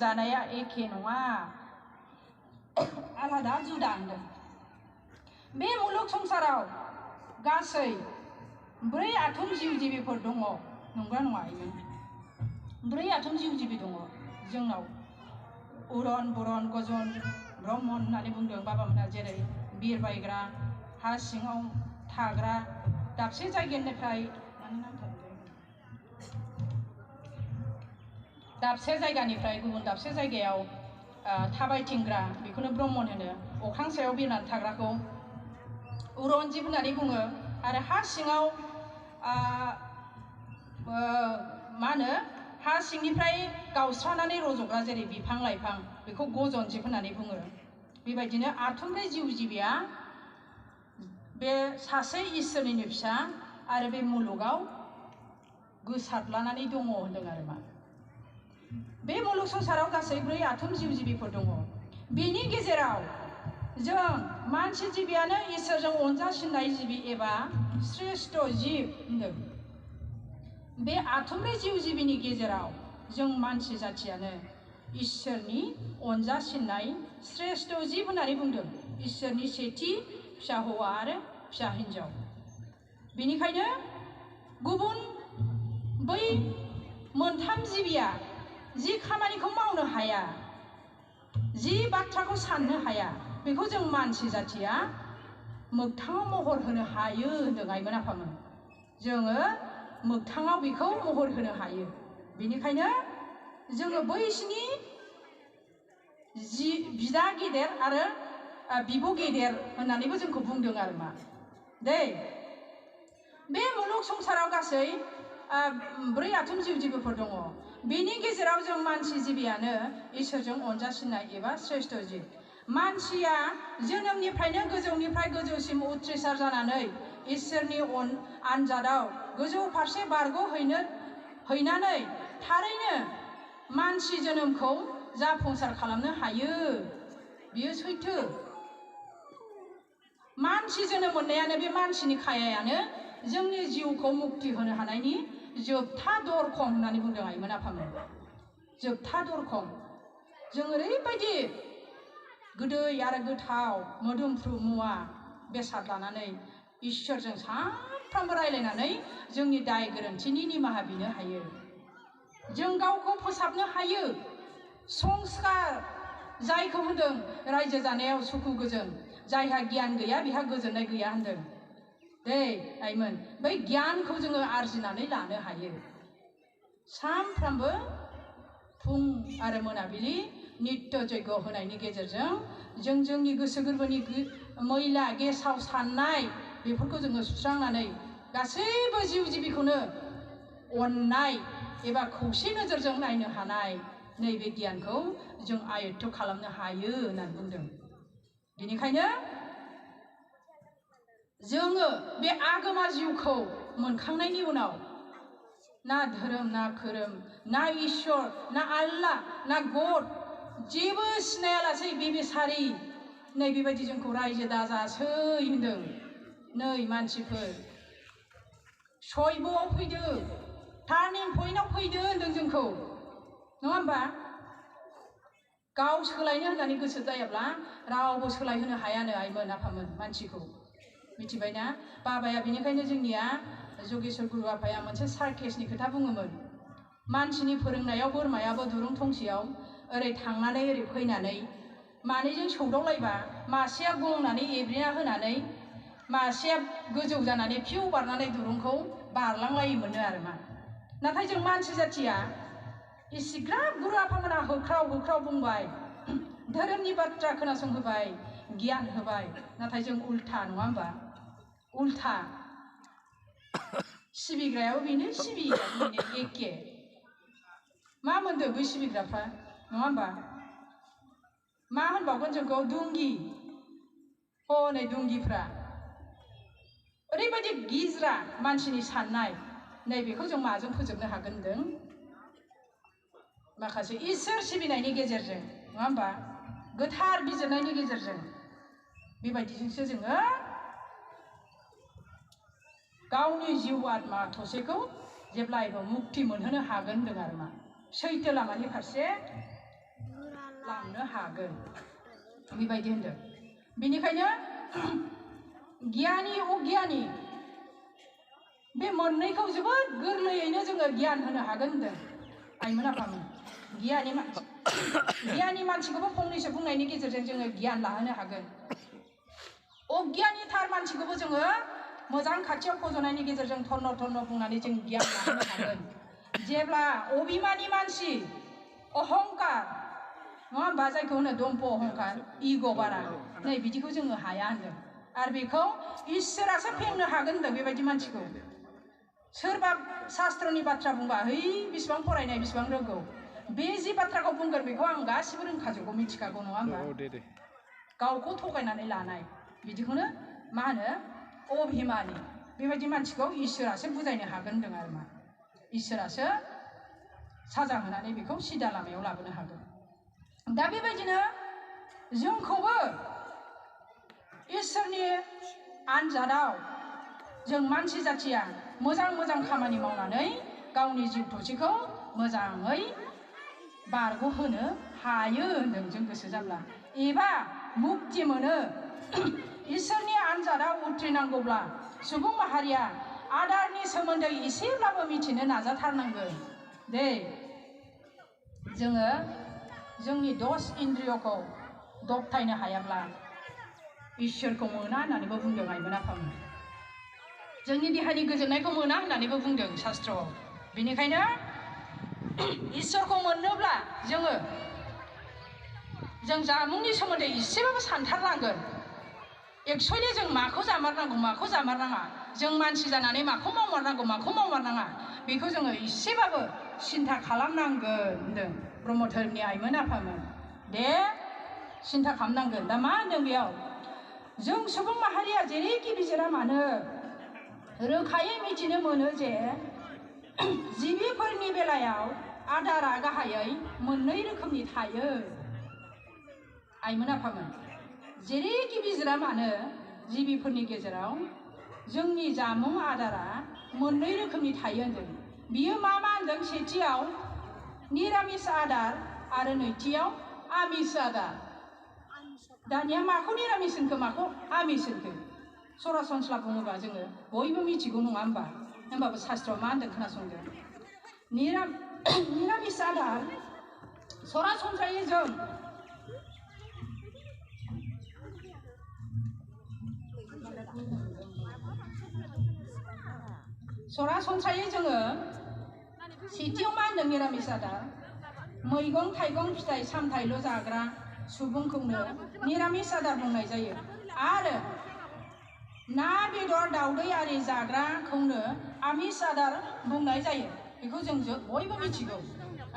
जानाया एखे नङा आलादा जुदा होनदों। बे मुलुग संसाराव गासै 4 आथोन जिउ जिबिफोर दङ, नंगौना नङा? 4 आथोन जिउ जिबि दङ जोंनाव। उरन बरन गजन ब्रह्मन होननानै बुंदों बाबामोना, जेरै बिरबायग्रा, हा सिङाव थाग्रा, दाबसे जायगानिफ्राय दाबसे जायगानिफ्राय गुबुन दाबसे जायगायाव थाबायथिंग्रा, बेखौनो ब्रह्मन होनो। अख्रां सायाव बिरनानै थाग्राखौ उरन जिब होननानै बुङो। आरो हा सिङाव मा होनो, हा सिंनिफ्राय गावस्रानानै रज'ग्रा जेरै बिफां लाइफां, बेखौ गजन जिब होननानै बुङो। बेबायदिनो आथोनब्रै जिउ जिबिया बे सासे इसोरनिनो फिसा आरो बे मुलुगाव गोसारलानानै दङ होनदों आरो मा। बे मुलुग संसाराव गासै 4 आथोन जिउ जिबिफोर दङ। बेनि गेजेराव जों मानसि जिबियानो इसोरजों अनजासिननाय जिबि एबा श्रेष्ठ जिब होनदों। बे आथोनब्रै जिउ जिबिनि गेजेराव जों मानसि जाथियानो इसोरनि अनजासिननाय श्रेष्ठ जिब होननानै बुंदों। इसोरनि सेथि फिसा हौवा आरो फिसा हिन्जाव। बेनिखायनो गुबुन बै मोनथाम जिबिया जि खामानिखौ मावनो हाया, जि बाथ्राखौ साननो हाया, बेखौ जों मानसि जाथिया मोगथाङाव महर होनो हायो होनदों आइमोन आफामोन। जोङो मोगथाङाव बेखौ महर होनो हायो। बेनिखायनो जोङो बैसिनि बिदा गेदेर आरो बिब' गेदेर होननानैबो जोंखौ बुंदों आरो मा दै। बे मुलुग संसाराव गासै 4 आथोन जिउ जिबिफोर दङ। बेनि गेजेराव जों मानसि जिबियानो इसोरजों अनजासिननाय एबा श्रेष्ठ जिब। मानसिया जोनोमनिफ्रायनो गोजौनिफ्राय गोजौसिम उथ्रिसार जानानै इसोरनि आनजादाव गोजौ फारसे हैनानै थारैनो मानसि जोनोमखौ जाफुंसार खालामनो हायो। बियो सैथो। मानसि जोनोम मोननायानो, बे मानसिनि खायायानो जोंनि जिउखौ मुक्ति होनो हानायनि जोबथा दरखं होननानै बुंदों आइमोन आफामोन। जोबथा दरखं। जों ओरैबायदि गोदै आरो गोथाव मोदोमफ्रु मुवा बेसाद लानानै इसोरजों सानफ्रामबो रायलायनानै जोंनि दाय गोरोन्थिनि निमाहा बिनो हायो। जों गावखौ फोसाबनो हायो। संस्कार जायखौ होनदों रायजो जानायाव सुखु गोजोन, जायहा गियान गैया बेहा गोजोननाय गैया होनदों दै आइमोन। बै गियानखौ जोङो आरजिनानै लानो हायो। सानफ्रामबो फुं आरो मोनाबिलि नित्य जयग होनायनि गेजेरजों जों जोंनि गोसो गोरबोनि मैला गेसाव साननाय बेफोरखौ जोङो सुस्रांनानै गासैबो जिउ जिबिखौनो अननाय एबा खौसे नोजोरजों नायनो हानाय नैबे गियानखौ जों आयत्त खालामनो हायो होननानै बुंदों। बेनिखायनो जोङो बे आगोमा जिउखौ मोनखांनायनि उनाव ना धोरोम, ना खोरोम, ना इसोर, ना आल्लाह, ना गड जेबो सिनायालासै बेबेसारि नै बेबायदि जोंखौ रायजो दाजासै होनदों। नै मानसिफोर, सयबआव फैदो, टार्निं पइन्टआव फैदो होनदों जोंखौ, नङा होमबा? गाव सोलायनो होननानै गोसो जायाब्ला रावबो सोलायहोनो हायानो आइमोन आफामोन मानसिखौ। मिथिबायना? बाबाया बेनिखायनो जोंनिया जगेश्वर गुरु आफाया मोनसे सार्केसनि खोथा बुङोमोन। मानसिनि फोरोंनायाव बोरमायाबो दुरुं थंसेयाव ओरै थांनानै ओरै फैनानै मानैजों सौदावलायबा मासेया गंनानै एब्रेना होनानै मासेया गोजौ जानानै फिउ बारनानै दुरुंखौ बारलांलायोमोननो आरो मा। नाथाय जों मानसि जाथिया इसिग्राब गुरु आफामोना होख्राव होख्राव बुंबाय, धोरोमनि बाथ्रा खोनासंहोबाय, गियान होबाय, नाथाय जों उल्था, नङा होमबा? उल्था। सिबिग्रायाबो बेनो, सिबियाबो बेनो, एखे। मा मोनदों बै सिबिग्राफ्रा, नङा होमबा? मा होनबावगोन जोंखौ? दुंगि। हनै दुंगिफ्रा ओरैबायदि गिज्रा मानसिनि साननाय, नैबेखौ जों माजों फोजोबनो हागोन होनदों? माखासे इसोर सिबिनायनि गेजेरजों, नङा होमबा? गोथार बिजिरनायनि गेजेरजों। बेबायदिजोंसो जोङो गावनि जिउ आत्मा थसेखौ जेब्लायबो मुक्ति मोनहोनो हागोन होनदों आरो मा। सैथो लामानि फारसे हागोन बेबायदि होनदों बेनिखायनो गियानि अगियानि बे मोननैखौ जोबोद गोरलैयैनो जोङो गियान होनो हागोन होनदों आइमोन आफामोन गियानि मानसिखौबो फंनैसो बुंनायनि गेजेरजों जोङो गियान लाहोनो हागोन अगियानिथार मानसिखौबो जोङो मोजां खाथियाव फज'नायनि गेजेरजों धर्न धर्न बुंनानै जों गियान लाहोनो हागोन जेब्ला अभिमानि मानसि अहंकार नङा होमबा जायखौ होनो दम्प अहंकार इग' बारा नै बिदिखौ जोङो हाया होनदों आरो बेखौ इसोरासो फेंनो हागोन होनदों बेबायदि मानसिखौ सोरबा शास्त्रनि बाथ्रा बुंबा है बिसिबां फरायनाय बिसिबां रोंगौ बे जि बाथ्राखौ बुंगोन बेखौ आं गासिबो रोंखाजोबगौ मिथिखागौ नङा होमबा गावखौ थगायनानै लानाय बिदिखौनो मा होनो अभिमानि बेबायदि मानसिखौ इसोरासो बुजायनो हागोन होनदों आरो मा इसोरासो साजा होनानै बेखौ सिदा लामायाव लाबोनो हागोन दा बेबायदिनो जोंखौबो इसोरनि आनजादाव जों मानसि जाथिया मोजां मोजां खामानि मावनानै गावनि जिउ थसेखौ मोजाङै बारग'होनो हायो होनदों जों गोसो जाब्ला एबा मुक्ति मोनो इसोरनि आनजादाव उथ्रिनांगौब्ला सुबुं माहारिया आदारनि सोमोन्दै एसेब्लाबो मिथिनो नाजाथारनांगोन दे जोङो जोंनि दस इन्द्रियखौ दबथायनो हायाब्ला इसोरखौ मोना होननानैबो बुंदों आइमोन आफामोन जोंनि देहानि गोजोननायखौ मोना होननानैबो बुंदों शास्त्रआव बेनिखायनो इसोरखौ मोननोब्ला जों जामुंनि सोमोन्दै एसेबाबो सानथारनांगोन एक्सुवेलि जों माखौ जामारनांगौ माखौ जामारनाङा जों मानसि जानानै माखौ मावमारनांगौ माखौ मावमारनाङा बेखौ जोङो एसेबाबो सिन्था खालामनांगोन होनदों ब्रह्म धोरोमनि आइमोन आफामोन दे सिन्था खालामनांगोन दा मा होनदों बेयाव जों सुबुं माहारिया जेरैखि बिजिरा मानो रोखायै मिथिनो मोनो जे जिबिफोरनि बेलायाव आदारा गाहायै मोननै रोखोमनि थायो आइमोन आफामोन जेरैखि बिजिरा मानो जिबिफोरनि गेजेराव जोंनि जामुं आदारा मोननै रोखोमनि थायो होनदों बियो मा होनदों सेथियाव निरामिस आदार आरो नैथियाव आमिस आदार दानिया माखौ निरामिस होनखो माखौ आमिस होनखो सरासनस्रा बुङोबा जोङो बयबो मिथिगौ नङा होमबा होमबाबो शास्त्रआव मा होनदों खोनासंदो निरामिस आदार सरासनस्रायै जों जोङो सेथियाव मा होनदों निरामिस आदार मैगं थाइगं फिथाइ सामथाइल' जाग्रा सुबुंखौनो निरामिस आदार बुंनाय जायो आरो ना बेदर दाउदै आरि जाग्राखौनो आमिस आदार बुंनाय जायो बेखौ जों बयबो मिथिगौ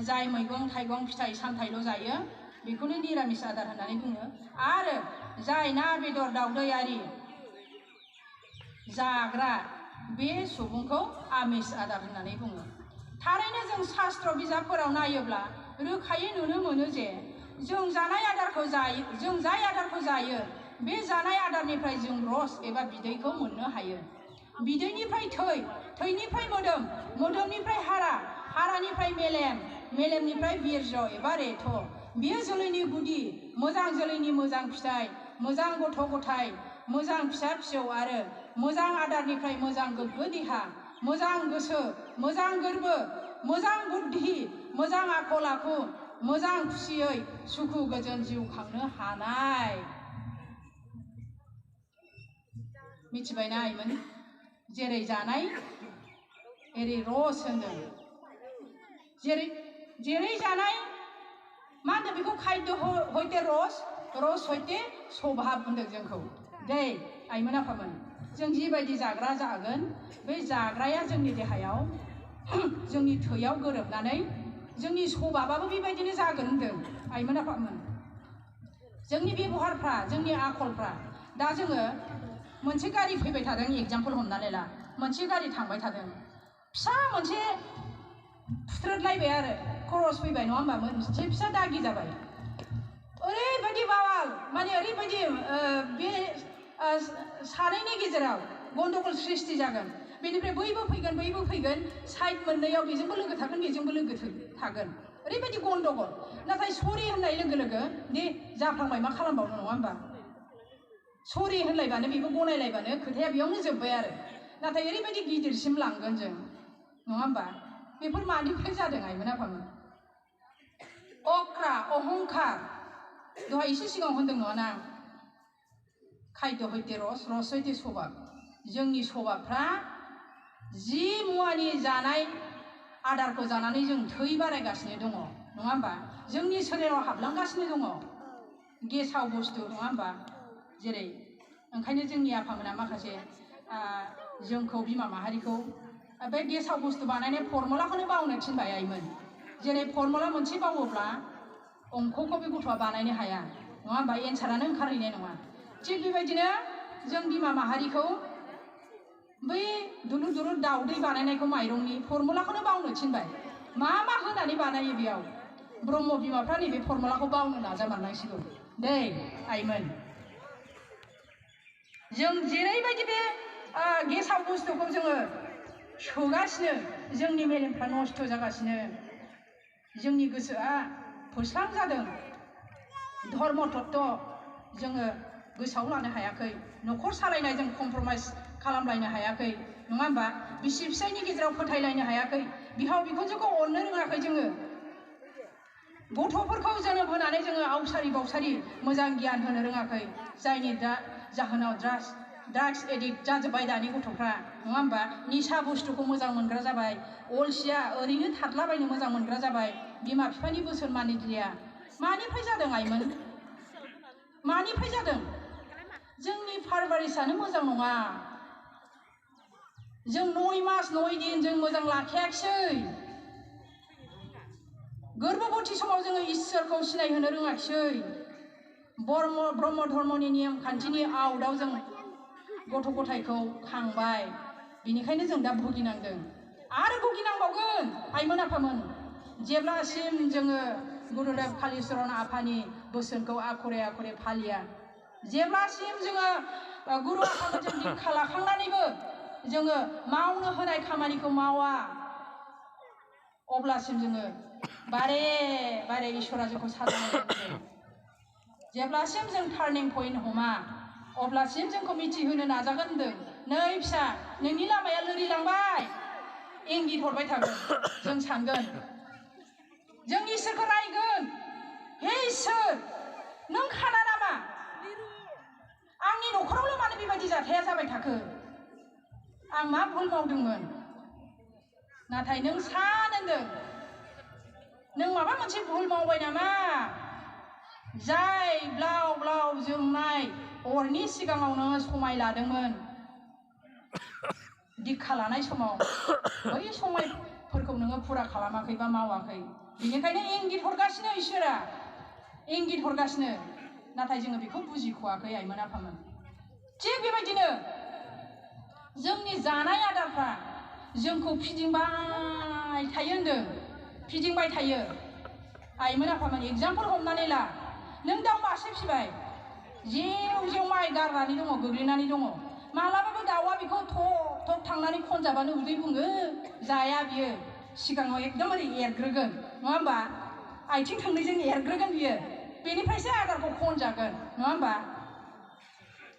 जाय मैगं थाइगं फिथाइ सामथाइल' जायो बेखौनो निरामिस आदार होननानै बुङो आरो जाय ना बेदर दाउदै आरि जाग्रा बे सुबुंखौ आमिस आदार होननानै बुङो थारैनो जों शास्त्र बिजाबफोराव नायोब्ला रोखायै नुनो मोनो जे जों जाय आदारखौ जायो बे जानाय आदारनिफ्राय जों रस एबा बिदैखौ मोननो हायो बिदैनिफ्राय थैनिफ्राय मोदोम मोदोमनिफ्राय हारानिफ्राय मेलेमनिफ्राय बिरज एबा रेथ बियो जोलैनि गुदि मोजां जोलैनि मोजां फिथाइ मोजां गथ' गथाय मोजां फिसा फिसौ आरो मोजां आदारनिफ्राय मोजां गोग्गो देहा मोजां गोसो मोजां गोर्बो मोजां बुद्धि मोजां आखल आखु मोजां खुसियै सुखु गोजोन जिउ खांनो हानाय मिथिबायना आइमोन जेरै जानाय एरै रस होनदों जेरै जानाय मा होनदों बेखौ खाद्य हयते रस हयते स्वभाब होनदों जोंखौ दै आइमोन आफामोन जों जिबायदि जाग्रा जागोन बे जाग्राया जोंनि देहायाव जोंनि थैयाव गोरोबनानै जोंनि स्वभाबाबो बेबायदिनो जागोन होनदों आइमोन आफामोन जोंनि बेबहारफ्रा जोंनि आखलफ्रा दा जोङो मोनसे गारि फैबाय थादों एग्जाम्पल हमनानै ला मोनसे गारि थांबाय थादों फिसा मोनसे फुथ्रोदलायबाय आरो खरस फैबाय नङा होमबा मोनसे फिसा दागि जाबाय ओरैबायदि बावाल माने ओरैबायदि बे सानैनि गेजेराव गन्डगल सृष्टि जागोन बेनिफ्राय बैबो फैगोन साइड मोननैयाव बेजोंबो लोगो थागोन बेजोंबो लोगो थागोन ओरैबायदि गन्दगल नाथाय सरि होननाय लोगो लोगो दे जाफ्लांबाय मा खालामबावनो नङा होमबा सरि होनलायबानो बेबो गनायलायबानो खोथाया बेयावनो जोब्बाय आरो नाथाय ओरैबायदि गिदिरसिम लांगोन जों नङा होमबा बेफोर मानिफ्राय जादों आइमोन आफामोन अक्रा अहंखार दहाय एसे सिगाङाव होनदों नङा ना खायद हयते रस रस हयते सभाब जोंनि सभाबफ्रा जि मुवानि जानाय आदारखौ जानानै जों थै बारायगासिनो दङ नङा होमबा जोंनि सोलेराव हाबलांगासिनो दङ गेसाव बुस्थु नङा होमबा जेरै ओंखायनो जोंनि आफामोना माखासे जोंखौ बिमा माहारिखौ बे गेसाव बुस्थु बानायनाय फर्मुलाखौनो बावनो थिनबाय आइमोन जेरै फर्मुला मोनसे बावोब्ला अंखखौ बे गथ'आ बानायनो हाया नङा होमबा एन्सारानो ओंखारहैनाय नङा थिग बेबायदिनो जों बिमा माहारिखौ बै दुलुर दुलुर दाउदै बानायनायखौ माइरंनि फर्मुलाखौनो बावनो थिनबाय मा मा होनानै बानायो बेयाव ब्रह्म बिमाफ्रा नैबे फर्मुलाखौ बावनो नाजामारनांसिगौ दै आइमोन जों जेरैबायदि बे गेसाव बुस्थुखौ जोङो सोगासिनो जोंनि मेलेमफ्रा नस्थ' जागासिनो जोंनि गोसोआ फोस्लां जादों धर्म तत्व जोङो गोसोआव लानो हायाखै न'खर सालायनाय जों कमप्रमाइज खालामलायनो हायाखै नङा होमबा बिसि फिसायनि गेजेराव फोथायलायनो हायाखै बिहाव बिखुनजोखौ अननो रोङाखै जोङो गथ'फोरखौ जोनोम होनानै जोङो आवसारि बावसारि मोजां गियान होनो रोङाखै जायनि जाहोनाव ड्राग्स एडिक्ट जाजोब्बाय दानि गथ'फ्रा नङा होमबा निसा बुस्थुखौ मोजां मोनग्रा जाबाय अलसिया ओरैनो थादलाबायनो मोजां मोनग्रा जाबाय बिमा बिफानि बोसोन मानिलिया मानिफ्राय जादों आइमोन मानिफ्राय जादों जोंनि फारबारिसानो मोजां नङा जों 9 मास 9 दिन जों मोजां लाखियाखिसै गोर्बोबती समाव जोङो इसोरखौ सिनायहोनो रोङाखिसै ब्रह्म धर्मनि नियम खान्थिनि आवदाव जों गथ' गथायखौ खांबाय बिनिखायनो जों दा भुगिनांदों आरो भुगिनांबावगोन आइमोन आफामोन जेब्लासिम जोङो गुरुदेव कालीचरण आफानि बोसोनखौ आखरे आखरे फालिया जेब्लासिम जोङो गुरु आफामोनजों दीक्षा लाखांनानैबो जोङो मावनो होनाय खामानिखौ मावा अब्लासिम जोङो बारे बारे इसोरा जोंखौ साजायनाय जेब्लासिम जों टार्निं पइन्ट हमा अब्लासिम जोंखौ मिथिहोनो नाजागोन होनदों नै फिसा नोंनि लामाया लोरिलांबाय इंगित हरबाय थागोन जों सानगोन जों इसोरखौ रायगोन हे इसोर नों खाना नामा आंनि न'खरावल' मानो बेबायदि जाथाया जाबाय थाखो आं मा भुल मावदोंमोन नाथाय नों सान होनदों नों माबा मोनसे भुल मावबाय नामा जाय ब्लाव ब्लाव जोंनाय अरनि सिगाङाव नोङो समाय लादोंमोन दीक्षा लानाय समाव बै समायफोरखौ नोङो फुरा खालामाखै बा मावाखै बेनिखायनो इंगित हरगासिनो इसोरा इंगित हरगासिनो नाथाय जोङो बेखौ बुजिख'वाखै आइमोन आफामोन थिग बेबायदिनो जोंनि जानाय आदारफ्रा जोंखौ फिदिंबाय थायो होनदों फिदिंबाय थायो आइमोन आफामोन एग्जाम्पल हमनानै ला नों दाउ मासे फिबाय जेव जेव माइ गारनानै दङ गोग्लैनानै दङ मालाबाबो दाउआ बेखौ थब थब थांनानै खनजाबानो उदै बुङो जाया बियो सिगाङाव एकदम ओरै एरग्रोगोन नङा होमबा आथिं थोंनैजों एरग्रोगोन बियो बेनिफ्रायसो आदारखौ खनजागोन नङा होमबा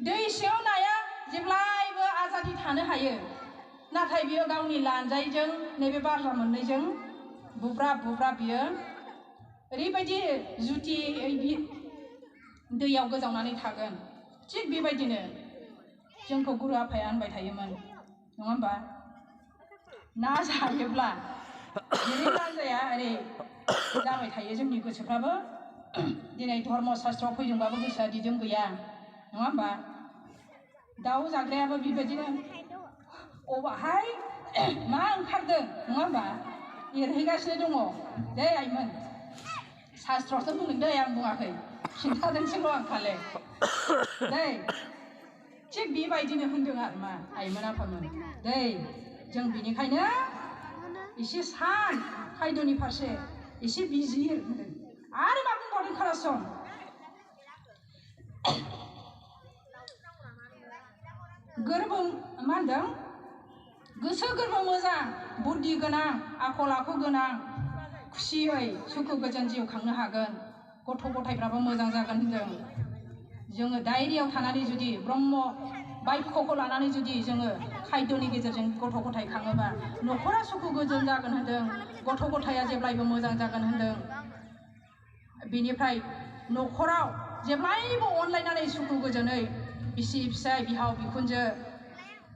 दै सिङाव नाया जेब्लायबो आजादि थानो हायो नाथाय बियो गावनि लानजायजों नैबे बारजा मोननैजों बुब्राब बुब्राब बियो ओरैबायदि जुति दैयाव गोजावनानै थागोन थिग बेबायदिनो जोंखौ गुरु आफाया होनबाय थायोमोन नङा होमबा ना जायोब्ला जेरै लान्जाया ओरै जाबाय थायो जोंनि गोसोफ्राबो दिनै धर्म शास्त्रआव फैदोंबाबो गोसोआ दिदोम गैया नङा होमबा दाउ जाग्रायाबो बेबायदिनो अबाहाय मा ओंखारदों नङा होमबा एरहैगासिनो दङ दे आइमोन शास्त्रआवसो बुंदों दै आं बुङाखै खिन्थादोंसोल' आं खाले दै थिग बेबायदिनो होनदों आरो मा आइमोन आफामोन दै जों बिनिखायनो एसे सान खायद'नि फारसे एसे बिजिर होनदों आरो मा बुंबावदों खोनासं गोरबो मा होनदों गोसो गोरबो मोजां बुद्धि गोनां आखल आखु गोनां खुसियै सुखु गोजोन जिउ खांनो हागोन गथ' गथायफ्राबो मोजां जागोन होनदों जोङो डायरियाव थानानै जुदि ब्रह्म बायख्यखौ लानानै जुदि जोङो खायद'नि गेजेरजों गथ' गथाय खाङोबा न'खरा सुखु गोजोन जागोन होनदों गथ' गथाया जेब्लायबो मोजां जागोन होनदों बेनिफ्राय न'खराव जेब्लायबो अनलायनानै सुखु गोजोनै बिसि फिसाय बिहाव बिखुनजो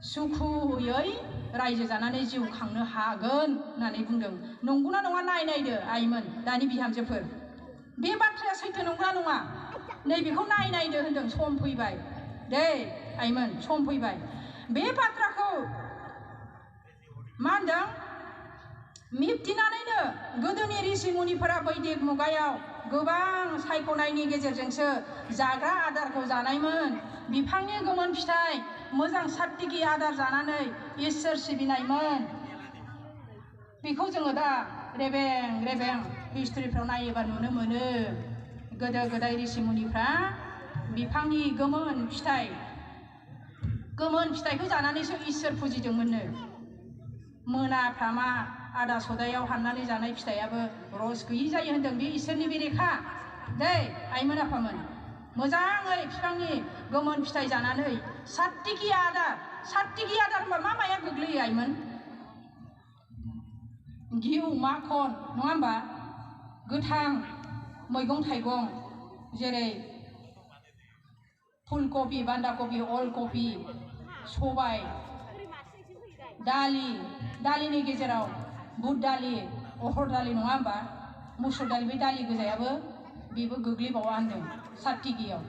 सुखुयै रायजो जानानै जिउ खांनो हागोन होननानै बुंदों नंगौना नङा नायदो आइमोन दानि बिहामजोफोर बे बाथ्राया सैथो नंगौना नङा नैबेखौ नायदो होनदों सम फैबाय दै आइमोन सम फैबाय बे बाथ्राखौ मा होनदों मिबथिनानैनो गोदोनि ऋषि मुनिफोरा बैदिक मुगायाव गोबां सायख'नायनि गेजेरजोंसो जाग्रा आदारखौ जानायमोन बिफांनि गोमोन फिथाइ मोजां सात्तिकि आदार जानानै इसोर सिबिनायमोन बेखौ जोङो दा रेबें रेबें हिस्ट्रिफ्राव नायोबा नुनो मोनो गोदो गोदाय ऋषि मुनिफ्रा बिफांनि गोमोन फिथाइखौ जानानैसो इसोर फुजिदोंमोननो मोनाफ्रामा आदा सदायाव हाननानै जानाय फिथाइयाबो रस गैयि जायो होनदों बे इसोरनि बेरेखा दै आइमोन आफामोन मोजाङै बिफांनि गोमोन फिथाइ जानानै सात्तिकि आदार होनबा मा माया गोग्लैयो आइमोन घिउ माखन नङा होमबा गोथां मैगं थाइगं जेरै फुलकबि बान्दा कबि अलकबि सबाय दालिनि गेजेराव बुट दालि अहर दालि नङा होमबा मुसुर दालि बे दालि गोजायाबो बेबो गोग्लैबावा होनदों सात्तिकियाव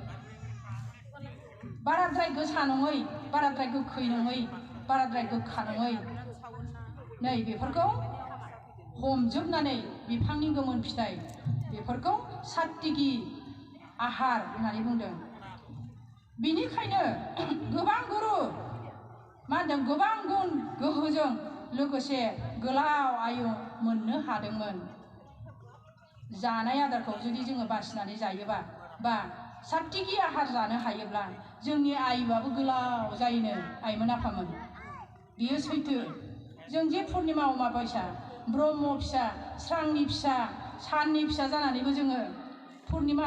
बाराद्राय गोसा नङै बाराद्राय गोखै नङै बाराद्राय गोखा नङै नै बेफोरखौ हमजोबनानै बिफांनि गोमोन फिथाइ बेफोरखौ सात्तिकि आहार होननानै बुंदों बिनिखायनो गोबां गुरु मा होनदों गोबां गुन गोहोजों लोगोसे गोलाव आयु मोननो हादोंमोन जानाय आदारखौ जुदि जोङो बासिनानै जायोबा बा सात्तिकि आहार जानो हायोब्ला जोंनि आयुआबो गोलाव जायोनो आइमोन आफामोन बियो सैथो जों जे पुर्निमा अमाबस्या ब्रह्म फिसा स्रांनि फिसा साननि फिसा जानानैबो जोङो पुर्निमा